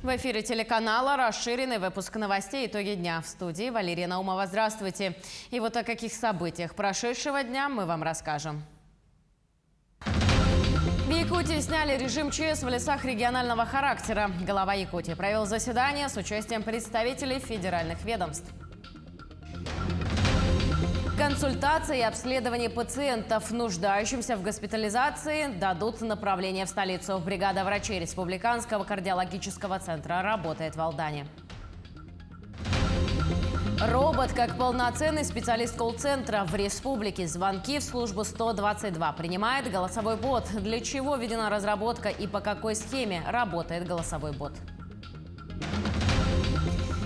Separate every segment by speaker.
Speaker 1: В эфире телеканала расширенный выпуск новостей «Итоги дня». В студии Валерия Наумова. Здравствуйте. И вот о каких событиях прошедшего дня мы вам расскажем. В Якутии сняли режим ЧС в лесах регионального характера. Глава Якутии провел заседание с участием представителей федеральных ведомств. Консультации и обследование пациентов, нуждающимся в госпитализации, дадут направление в столицу. Бригада врачей Республиканского кардиологического центра работает в Алдане. Робот как полноценный специалист колл-центра в республике. Звонки в службу 122 принимает голосовой бот. Для чего введена разработка и по какой схеме работает голосовой бот?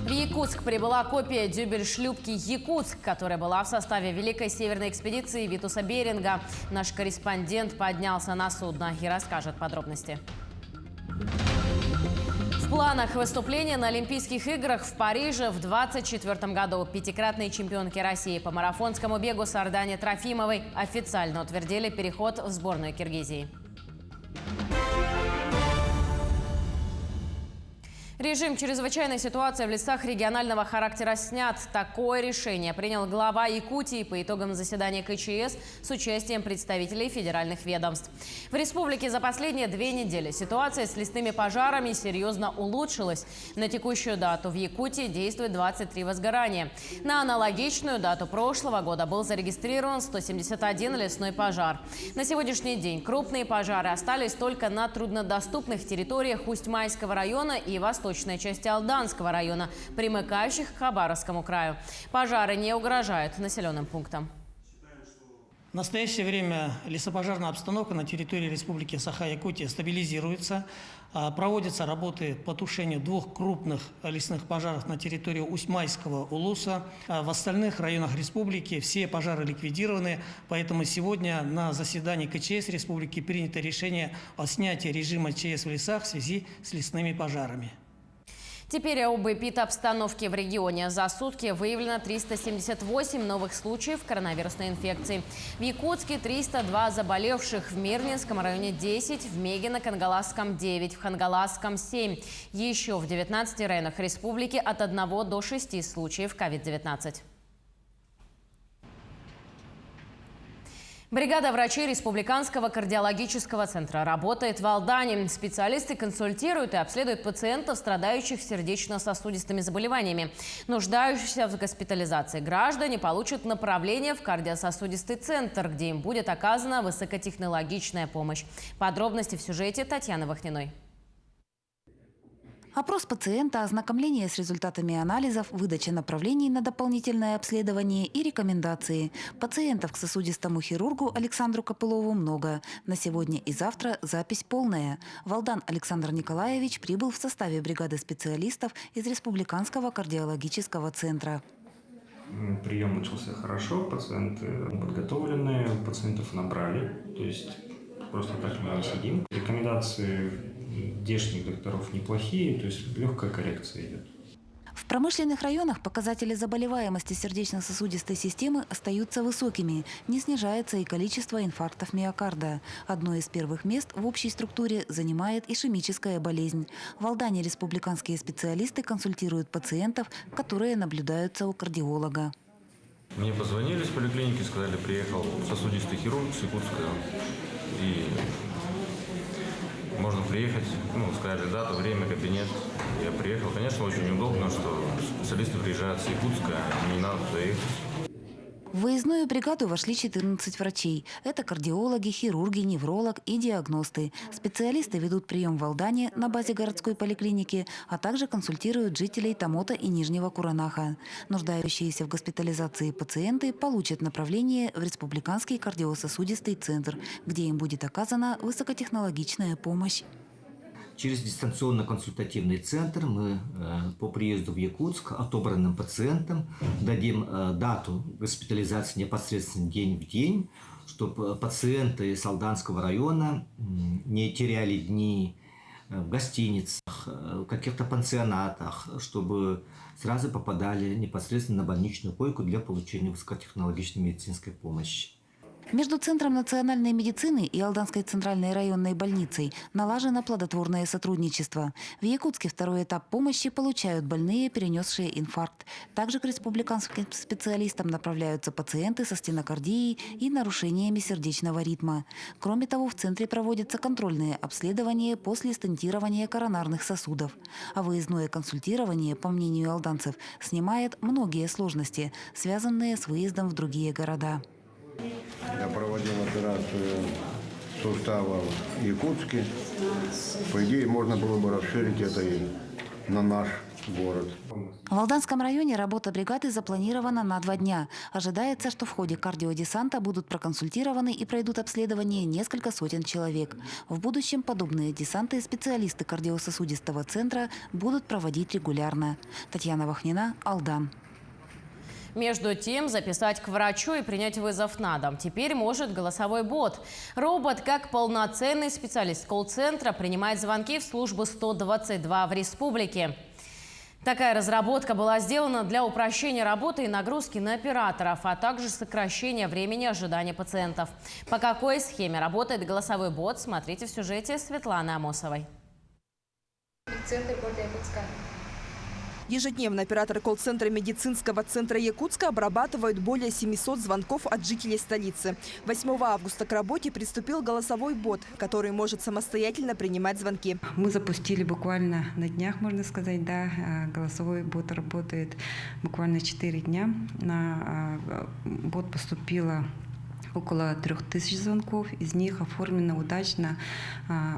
Speaker 1: В Якутск прибыла копия дюбель-шлюпки «Якутск», которая была в составе Великой Северной экспедиции Витуса Беринга. Наш корреспондент поднялся на судно и расскажет подробности. В планах выступления на Олимпийских играх в Париже в 2024 году пятикратные чемпионки России по марафонскому бегу Сардане Трофимовой официально утвердили переход в сборную Киргизии. Режим чрезвычайной ситуации в лесах регионального характера снят. Такое решение принял глава Якутии по итогам заседания КЧС с участием представителей федеральных ведомств. В республике за последние 2 недели ситуация с лесными пожарами серьезно улучшилась. На текущую дату в Якутии действует 23 возгорания. На аналогичную дату прошлого года был зарегистрирован 171 лесной пожар. На сегодняшний день крупные пожары остались только на труднодоступных территориях Усть-Майского района и восточной части Алданского района, примыкающих к Хабаровскому краю. Пожары не угрожают населенным пунктам.
Speaker 2: В настоящее время лесопожарная обстановка на территории Республики Саха-Якутия стабилизируется. Проводятся работы по тушению 2 крупных лесных пожаров на территории Усть-Майского улуса. В остальных районах республики все пожары ликвидированы, поэтому сегодня на заседании КЧС республики принято решение о снятии режима ЧС в лесах в связи с лесными пожарами.
Speaker 1: Теперь об эпидобстановке в регионе. За сутки выявлено 378 новых случаев коронавирусной инфекции. В Якутске 302 заболевших, в Мирнинском районе 10, в Мегино-Кангаласском 9, в Хангаласском 7. Еще в 19 районах республики от 1 до 6 случаев COVID-19. Бригада врачей Республиканского кардиологического центра работает в Алдане. Специалисты консультируют и обследуют пациентов, страдающих сердечно-сосудистыми заболеваниями. Нуждающиеся в госпитализации граждане получат направление в кардиососудистый центр, где им будет оказана высокотехнологичная помощь. Подробности в сюжете Татьяны Вахниной.
Speaker 3: Опрос пациента, ознакомление с результатами анализов, выдача направлений на дополнительное обследование и рекомендации. Пациентов к сосудистому хирургу Александру Копылову много. На сегодня и завтра запись полная. В Алдан Александр Николаевич прибыл в составе бригады специалистов из Республиканского кардиологического центра.
Speaker 4: Прием начался хорошо, пациенты подготовленные, пациентов набрали, то есть просто так мы сидим. Рекомендации здешних докторов неплохие, то есть легкая коррекция идет.
Speaker 3: В промышленных районах показатели заболеваемости сердечно-сосудистой системы остаются высокими. Не снижается и количество инфарктов миокарда. Одно из первых мест в общей структуре занимает ишемическая болезнь. В Алдане республиканские специалисты консультируют пациентов, которые наблюдаются у кардиолога.
Speaker 5: Мне позвонили с поликлиники, сказали, приехал сосудистый хирург с Якутска. И можно приехать, сказали дату, время, кабинет. Я приехал. Конечно, очень удобно, что специалисты приезжают с Якутска, не надо туда ехать.
Speaker 3: В выездную бригаду вошли 14 врачей. Это кардиологи, хирурги, невролог и диагносты. Специалисты ведут прием в Алдане на базе городской поликлиники, а также консультируют жителей Тамота и Нижнего Куранаха. Нуждающиеся в госпитализации пациенты получат направление в Республиканский кардиососудистый центр, где им будет оказана высокотехнологичная помощь.
Speaker 6: Через дистанционно-консультативный центр мы по приезду в Якутск отобранным пациентам дадим дату госпитализации непосредственно день в день, чтобы пациенты с Алданского района не теряли дни в гостиницах, в каких-то пансионатах, чтобы сразу попадали непосредственно на больничную койку для получения высокотехнологичной медицинской помощи.
Speaker 3: Между Центром национальной медицины и Алданской центральной районной больницей налажено плодотворное сотрудничество. В Якутске второй этап помощи получают больные, перенесшие инфаркт. Также к республиканским специалистам направляются пациенты со стенокардией и нарушениями сердечного ритма. Кроме того, в центре проводятся контрольные обследования после стентирования коронарных сосудов. А выездное консультирование, по мнению алданцев, снимает многие сложности, связанные с выездом в другие города.
Speaker 7: Я проводил операцию сустава в Якутске. По идее, можно было бы расширить это и на наш город.
Speaker 3: В Алданском районе работа бригады запланирована на 2 дня. Ожидается, что в ходе кардиодесанта будут проконсультированы и пройдут обследование несколько сотен человек. В будущем подобные десанты специалисты кардиососудистого центра будут проводить регулярно. Татьяна Вахнина, Алдан.
Speaker 1: Между тем, записать к врачу и принять вызов на дом теперь может голосовой бот. Робот, как полноценный специалист колл-центра, принимает звонки в службу 122 в республике. Такая разработка была сделана для упрощения работы и нагрузки на операторов, а также сокращения времени ожидания пациентов. По какой схеме работает голосовой бот, смотрите в сюжете Светланы Амосовой.
Speaker 8: Центр города Якутска.
Speaker 9: Ежедневно операторы колл-центра медицинского центра Якутска обрабатывают более 700 звонков от жителей столицы. 8 августа к работе приступил голосовой бот, который может самостоятельно принимать звонки.
Speaker 10: Мы запустили буквально на днях, можно сказать, да. Голосовой бот работает буквально 4 дня. На бот поступило около 3000 звонков, из них оформлено удачно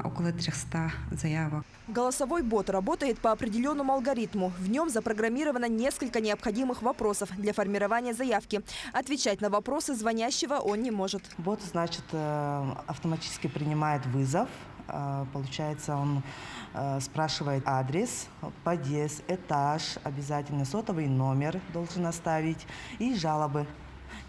Speaker 10: около 300 заявок.
Speaker 9: Голосовой бот работает по определенному алгоритму. В нем запрограммировано несколько необходимых вопросов для формирования заявки. Отвечать на вопросы звонящего он не может.
Speaker 11: Бот, значит, автоматически принимает вызов. Получается, он спрашивает адрес, подъезд, этаж, обязательно сотовый номер должен оставить и жалобы.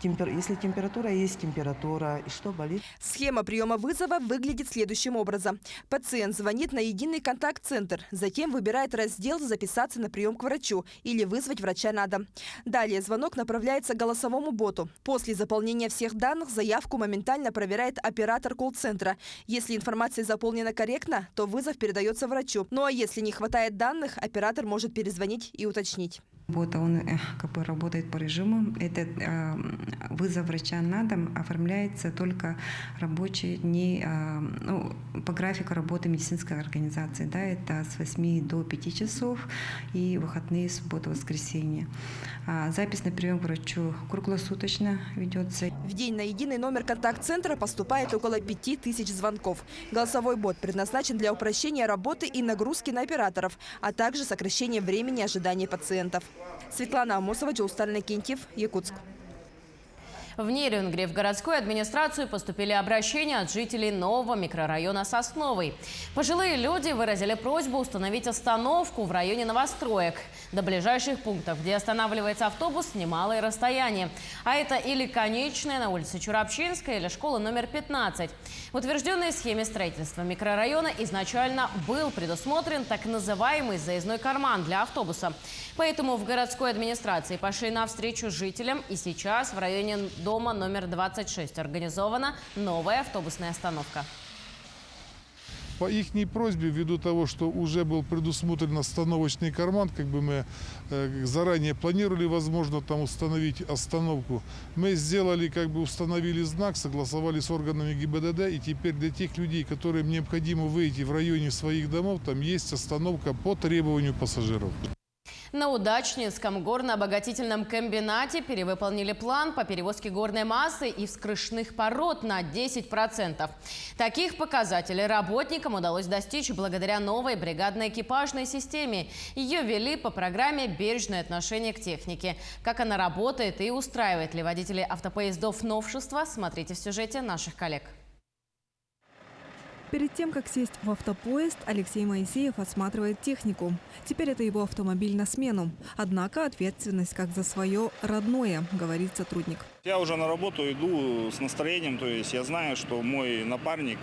Speaker 11: Если температура, есть температура. И что болит?
Speaker 9: Схема приема вызова выглядит следующим образом. Пациент звонит на единый контакт-центр, затем выбирает раздел «Записаться на прием к врачу» или «Вызвать врача на дом». Далее звонок направляется к голосовому боту. После заполнения всех данных заявку моментально проверяет оператор колл-центра. Если информация заполнена корректно, то вызов передается врачу. Ну а если не хватает данных, оператор может перезвонить и уточнить.
Speaker 10: Бот, он работает по режиму. Этот вызов врача на дом оформляется только рабочие дни, по графику работы медицинской организации. Да, это с 8 до 5 часов и выходные, суббота, воскресенье. Запись на прием к врачу круглосуточно ведется.
Speaker 9: В день на единый номер контакт-центра поступает около 5000 звонков. Голосовой бот предназначен для упрощения работы и нагрузки на операторов, а также сокращения времени ожидания пациентов. Светлана Амосова, Джоустар Накентьев, Якутск.
Speaker 1: В Нерюнгри в городскую администрацию поступили обращения от жителей нового микрорайона Сосновый. Пожилые люди выразили просьбу установить остановку в районе новостроек. До ближайших пунктов, где останавливается автобус, немалое расстояние. А это или конечная на улице Чурапчинская, или школа номер 15. В утвержденной схеме строительства микрорайона изначально был предусмотрен так называемый заездной карман для автобуса. Поэтому в городской администрации пошли навстречу жителям, и сейчас в районе дома номер 26 организована новая автобусная остановка.
Speaker 12: По их просьбе, ввиду того, что уже был предусмотрен остановочный карман, мы заранее планировали, возможно, там установить остановку, мы сделали, установили знак, согласовали с органами ГИБДД, и теперь для тех людей, которым необходимо выйти в районе своих домов, там есть остановка по требованию пассажиров.
Speaker 1: На Удачнинском горно-обогатительном комбинате перевыполнили план по перевозке горной массы и вскрышных пород на 10%. Таких показателей работникам удалось достичь благодаря новой бригадной экипажной системе. Ее ввели по программе «Бережное отношение к технике». Как она работает и устраивает ли водителей автопоездов новшества, смотрите в сюжете наших коллег.
Speaker 13: Перед тем, как сесть в автопоезд, Алексей Моисеев осматривает технику. Теперь это его автомобиль на смену. Однако ответственность как за свое родное, говорит сотрудник.
Speaker 14: Я уже на работу иду с настроением, то есть я знаю, что мой напарник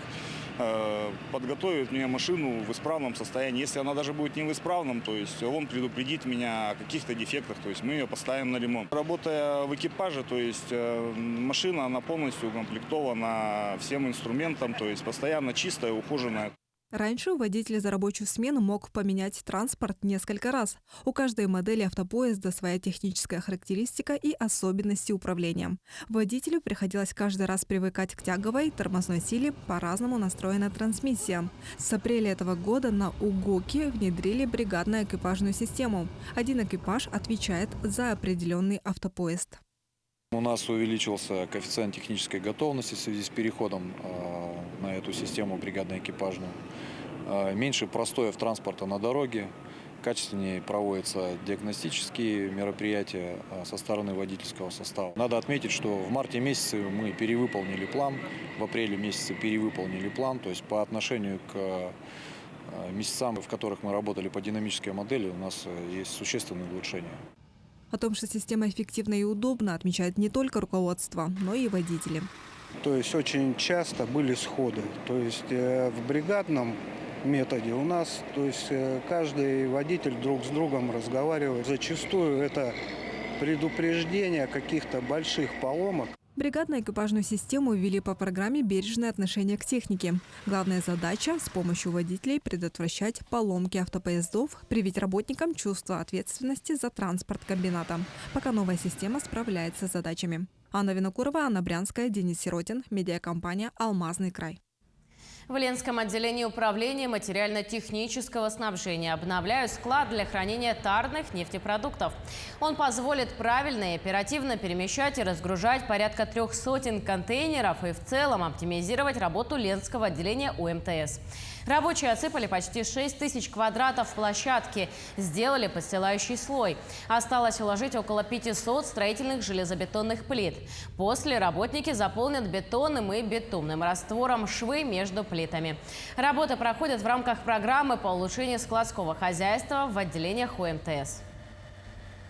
Speaker 14: подготовит мне машину в исправном состоянии. Если она даже будет не в исправном, то есть он предупредит меня о каких-то дефектах, то есть мы ее поставим на ремонт. Работая в экипаже, то есть машина, она полностью укомплектована всем инструментом, то есть постоянно чистая, ухоженная.
Speaker 13: Раньше водитель за рабочую смену мог поменять транспорт несколько раз. У каждой модели автопоезда своя техническая характеристика и особенности управления. Водителю приходилось каждый раз привыкать к тяговой, тормозной силе, по-разному настроена трансмиссия. С апреля этого года на УГОКе внедрили бригадную экипажную систему. Один экипаж отвечает за определенный автопоезд.
Speaker 15: У нас увеличился коэффициент технической готовности в связи с переходом на эту систему бригадно-экипажную. Меньше простоев транспорта на дороге, качественнее проводятся диагностические мероприятия со стороны водительского состава. Надо отметить, что в марте месяце мы перевыполнили план, в апреле месяце перевыполнили план, то есть по отношению к месяцам, в которых мы работали по динамической модели, у нас есть существенные улучшения.
Speaker 13: О том, что система эффективна и удобна, отмечает не только руководство, но и водители.
Speaker 16: То есть очень часто были сходы. То есть в бригадном методе у нас, то есть каждый водитель друг с другом разговаривает. Зачастую это предупреждение каких-то больших поломок.
Speaker 13: Бригадно-экипажную систему ввели по программе «Бережное отношение к технике». Главная задача – с помощью водителей предотвращать поломки автопоездов, привить работникам чувство ответственности за транспорт комбината. Пока новая система справляется с задачами. Анна Винокурова, Анна Брянская, Денис Сиротин, медиакомпания «Алмазный край».
Speaker 1: В Ленском отделении управления материально-технического снабжения обновляют склад для хранения тарных нефтепродуктов. Он позволит правильно и оперативно перемещать и разгружать порядка 300 контейнеров и в целом оптимизировать работу Ленского отделения УМТС. Рабочие отсыпали почти 6000 квадратов площадки, сделали подстилающий слой. Осталось уложить около 500 строительных железобетонных плит. После работники заполнят бетонным и битумным раствором швы между плитами. Работы проходят в рамках программы по улучшению складского хозяйства в отделениях УМТС.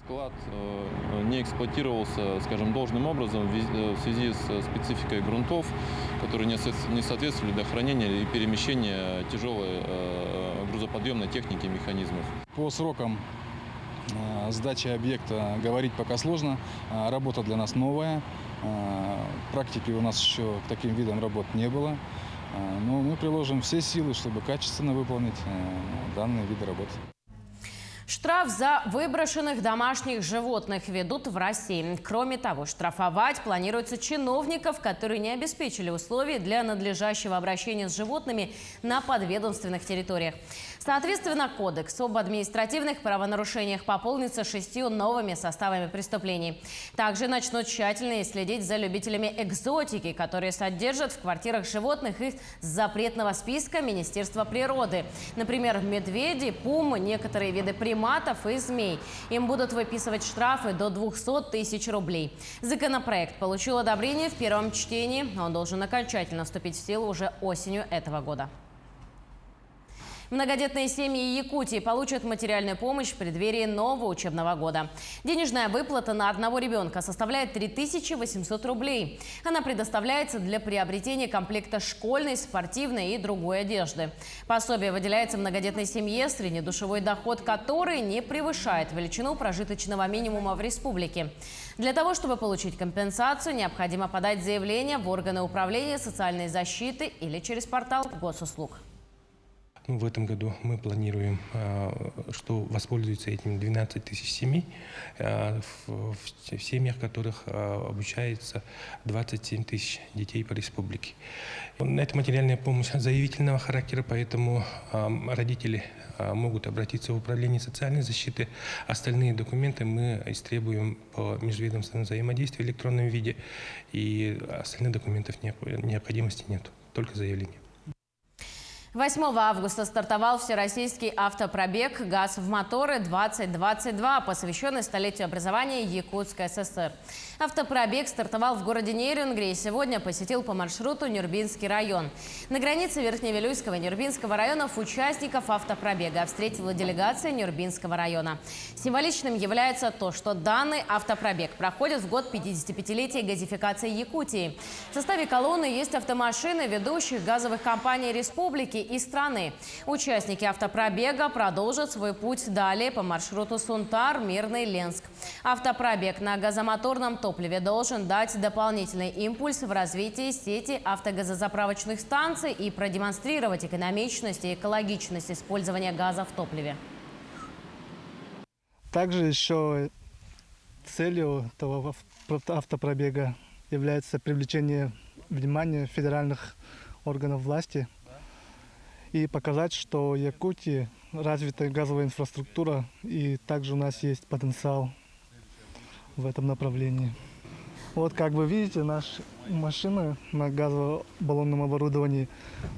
Speaker 17: Склад не эксплуатировался, скажем, должным образом в связи с спецификой грунтов, которые не соответствовали для хранения и перемещения тяжелой грузоподъемной техники и механизмов.
Speaker 18: По срокам сдачи объекта говорить пока сложно. Работа для нас новая. Практики у нас еще к таким видам работ не было. Но мы приложим все силы, чтобы качественно выполнить данные виды работы.
Speaker 1: Штраф за выброшенных домашних животных ведут в России. Кроме того, штрафовать планируется чиновников, которые не обеспечили условий для надлежащего обращения с животными на подведомственных территориях. Соответственно, Кодекс об административных правонарушениях пополнится 6 новыми составами преступлений. Также начнут тщательнее следить за любителями экзотики, которые содержат в квартирах животных из запретного списка Министерства природы. Например, медведи, пумы, некоторые виды приматов и змей. Им будут выписывать штрафы до 200 тысяч рублей. Законопроект получил одобрение в первом чтении. Он должен окончательно вступить в силу уже осенью этого года. Многодетные семьи Якутии получат материальную помощь в преддверии нового учебного года. Денежная выплата на одного ребенка составляет 3800 рублей. Она предоставляется для приобретения комплекта школьной, спортивной и другой одежды. Пособие выделяется многодетной семье, среднедушевой доход которой не превышает величину прожиточного минимума в республике. Для того, чтобы получить компенсацию, необходимо подать заявление в органы управления социальной защиты или через портал госуслуг.
Speaker 19: В этом году мы планируем, что воспользуются этим 12 тысяч семей, в семьях которых обучается 27 тысяч детей по республике. Это материальная помощь заявительного характера, поэтому родители могут обратиться в управление социальной защиты. Остальные документы мы истребуем по межведомственному взаимодействию в электронном виде, и остальных документов необходимости нет, только заявление.
Speaker 1: 8 августа стартовал всероссийский автопробег «Газ в моторы-2022», посвященный столетию образования Якутской ССР. Автопробег стартовал в городе Нерюнгри и сегодня посетил по маршруту Нюрбинский район. На границе Верхневилюйского и Нюрбинского районов участников автопробега встретила делегация Нюрбинского района. Символичным является то, что данный автопробег проходит в год 55-летия газификации Якутии. В составе колонны есть автомашины ведущих газовых компаний республики и страны. Участники автопробега продолжат свой путь далее по маршруту Сунтар, Мирный, Ленск. Автопробег на газомоторном топливе должен дать дополнительный импульс в развитии сети автогазозаправочных станций и продемонстрировать экономичность и экологичность использования газа в топливе.
Speaker 20: Также еще целью этого автопробега является привлечение внимания федеральных органов власти и показать, что в Якутии развитая газовая инфраструктура, и также у нас есть потенциал в этом направлении. Вот как вы видите, наши машины на газобаллонном оборудовании,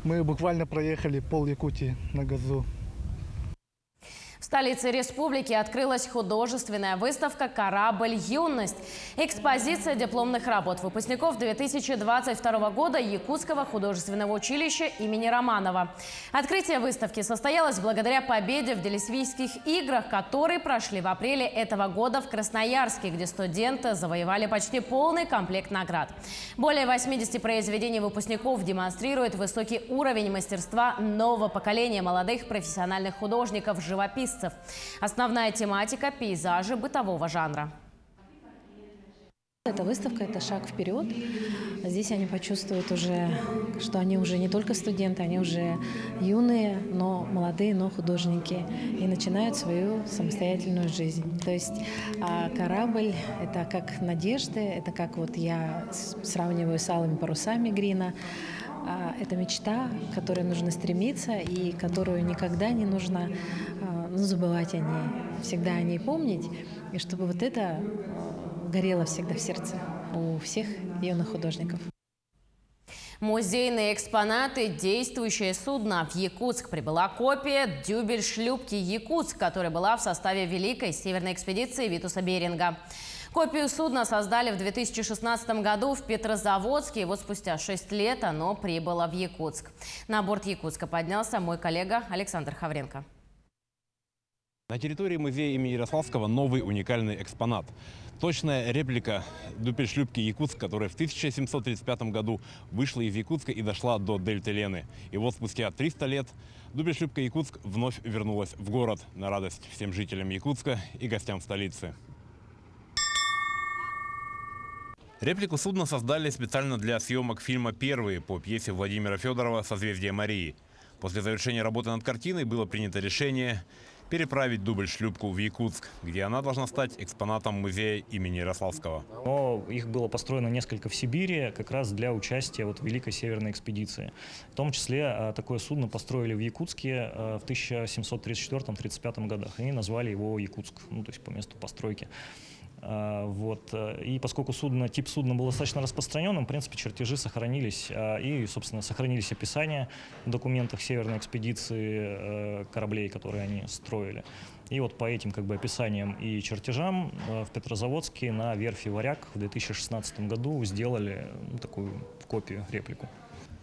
Speaker 20: мы буквально проехали пол Якутии на газу.
Speaker 1: В столице республики открылась художественная выставка «Корабль. Юность». Экспозиция дипломных работ выпускников 2022 года Якутского художественного училища имени Романова. Открытие выставки состоялось благодаря победе в Делисвийских играх, которые прошли в апреле этого года в Красноярске, где студенты завоевали почти полный комплект наград. Более 80 произведений выпускников демонстрируют высокий уровень мастерства нового поколения молодых профессиональных художников-живописцев. Основная тематика – пейзажи бытового жанра.
Speaker 21: Эта выставка – это шаг вперед. Здесь они почувствуют уже, что они уже не только студенты, они уже юные, но молодые, но художники. И начинают свою самостоятельную жизнь. То есть корабль – это как надежды, это как вот я сравниваю с алыми парусами Грина. Это мечта, к которой нужно стремиться и которую никогда не нужно забывать о ней, всегда о ней помнить, и чтобы вот это горело всегда в сердце у всех юных художников.
Speaker 1: Музейные экспонаты, действующее судно. В Якутск прибыла копия дюбель шлюпки «Якутск», которая была в составе Великой северной экспедиции Витуса Беринга. Копию судна создали в 2016 году в Петрозаводске. И вот спустя 6 лет оно прибыло в Якутск. На борт Якутска поднялся мой коллега Александр Хавренко.
Speaker 22: На территории музея имени Ярославского новый уникальный экспонат. Точная реплика дюбель-шлюпки «Якутск», которая в 1735 году вышла из Якутска и дошла до дельты Лены. И вот спустя 300 лет дюбель-шлюпка «Якутск» вновь вернулась в город на радость всем жителям Якутска и гостям столицы. Реплику судна создали специально для съемок фильма «Первые» по пьесе Владимира Федорова «Созвездие Марии». После завершения работы над картиной было принято решение переправить дюбель-шлюпку в Якутск, где она должна стать экспонатом музея имени Ярославского.
Speaker 23: Но их было построено несколько в Сибири, как раз для участия в Великой Северной экспедиции. В том числе такое судно построили в Якутске в 1734-35 годах и назвали его Якутск, то есть по месту постройки. Вот. И поскольку тип судна был достаточно распространенным, в принципе, чертежи сохранились. И, собственно, сохранились описания в документах Северной экспедиции кораблей, которые они строили. И вот по этим описаниям и чертежам в Петрозаводске на верфи «Варяг» в 2016 году сделали такую копию, реплику.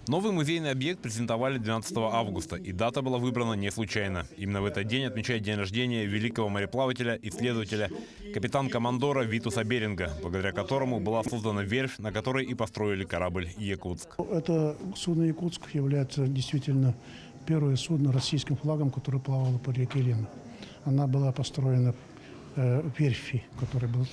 Speaker 22: Новый музейный объект презентовали 12 августа, и дата была выбрана не случайно. Именно в этот день отмечает день рождения великого мореплавателя, исследователя, капитан-командора Витуса Беринга, благодаря которому была создана верфь, на которой и построили корабль «Якутск».
Speaker 24: Это судно «Якутск» является действительно первое судно российским флагом, которое плавало по реке Лена. Она была построена в верфи, который был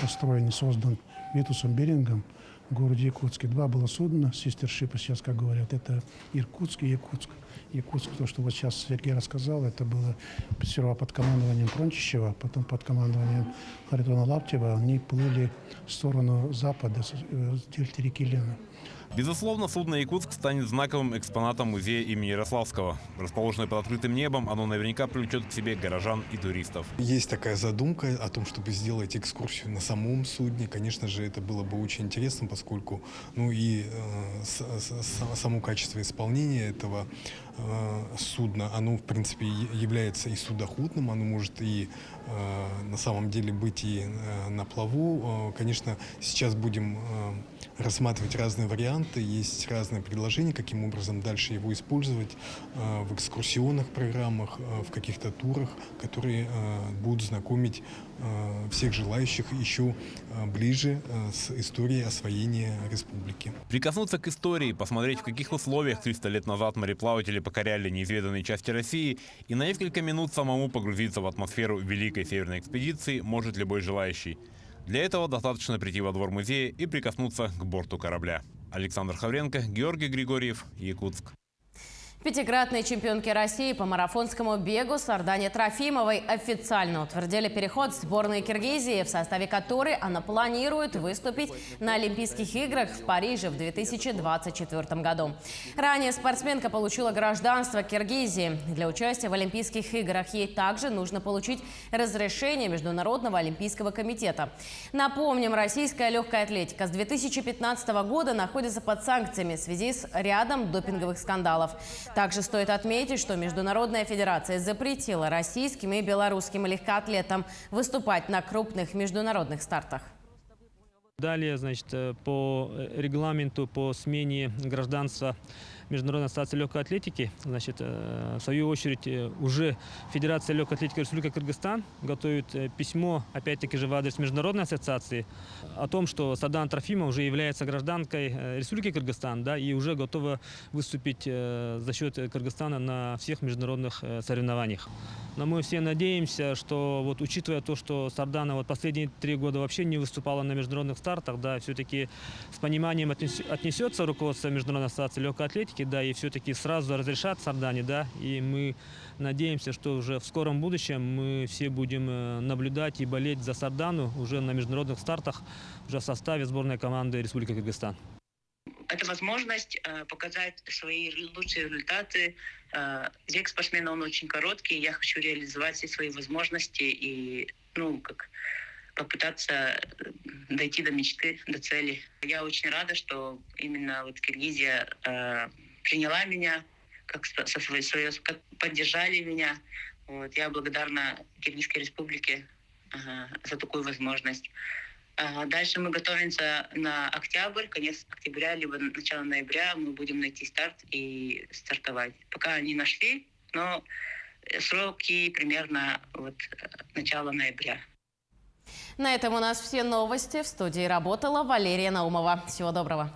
Speaker 24: построен и создан Витусом Берингом в городе Якутске. Два было судна, систершипы сейчас, как говорят, это Иркутск и Якутск. Якутск, то, что вот сейчас Сергей рассказал, это было сперва под командованием Прончичева, потом под командованием Харитона Лаптева. Они плыли в сторону запада, с дельты реки Лена.
Speaker 22: Безусловно, судно «Якутск» станет знаковым экспонатом музея имени Ярославского. Расположенное под открытым небом, оно наверняка привлечет к себе горожан и туристов.
Speaker 2: Есть такая задумка о том, чтобы сделать экскурсию на самом судне. Конечно же, это было бы очень интересно, поскольку само качество исполнения этого судна, оно, в принципе, является и судоходным, оно может и на самом деле быть и на плаву. Конечно, сейчас будем рассматривать разные варианты, есть разные предложения, каким образом дальше его использовать в экскурсионных программах, в каких-то турах, которые будут знакомить всех желающих еще ближе с историей освоения республики.
Speaker 22: Прикоснуться к истории, посмотреть, в каких условиях 300 лет назад мореплаватели покоряли неизведанные части России и на несколько минут самому погрузиться в атмосферу Великой Северной экспедиции может любой желающий. Для этого достаточно прийти во двор музея и прикоснуться к борту корабля. Александр Хавренко, Георгий Григорьев, Якутск.
Speaker 1: Пятикратной чемпионке России по марафонскому бегу Сардане Трофимовой официально утвердили переход в сборную Киргизии, в составе которой она планирует выступить на Олимпийских играх в Париже в 2024 году. Ранее спортсменка получила гражданство Киргизии. Для участия в Олимпийских играх ей также нужно получить разрешение Международного олимпийского комитета. Напомним, российская легкая атлетика с 2015 года находится под санкциями в связи с рядом допинговых скандалов. Также стоит отметить, что Международная федерация запретила российским и белорусским легкоатлетам выступать на крупных международных стартах.
Speaker 4: Далее, значит, по регламенту по смене гражданства Международной ассоциации легкой атлетики, значит, в свою очередь, уже Федерация легкой атлетики Республики Кыргызстан готовит письмо, опять-таки же, в адрес Международной ассоциации о том, что Сардана Трофимова уже является гражданкой Республики Кыргызстан, да, и уже готова выступить за счет Кыргызстана на всех международных соревнованиях. Но мы все надеемся, что вот учитывая то, что Сардана вот последние 3 года вообще не выступала на международных стартах, да, все-таки с пониманием отнесется руководство Международной ассоциации легкой атлетики, да, и все-таки сразу разрешат Сардане, да, и мы надеемся, что уже в скором будущем мы все будем наблюдать и болеть за Сардану уже на международных стартах, уже в составе сборной команды Республики Кыргызстан.
Speaker 5: Это возможность показать свои лучшие результаты. Век спортсмена, он очень короткий. Я хочу реализовать все свои возможности и, попытаться дойти до мечты, до цели. Я очень рада, что именно вот Киргизия приняла меня, как поддержали меня. Вот. Я благодарна Киргизской республике за такую возможность. Дальше мы готовимся на октябрь, конец октября, либо начало ноября. Мы будем найти старт и стартовать. Пока не нашли, но сроки примерно начало ноября.
Speaker 1: На этом у нас все новости. В студии работала Валерия Наумова. Всего доброго.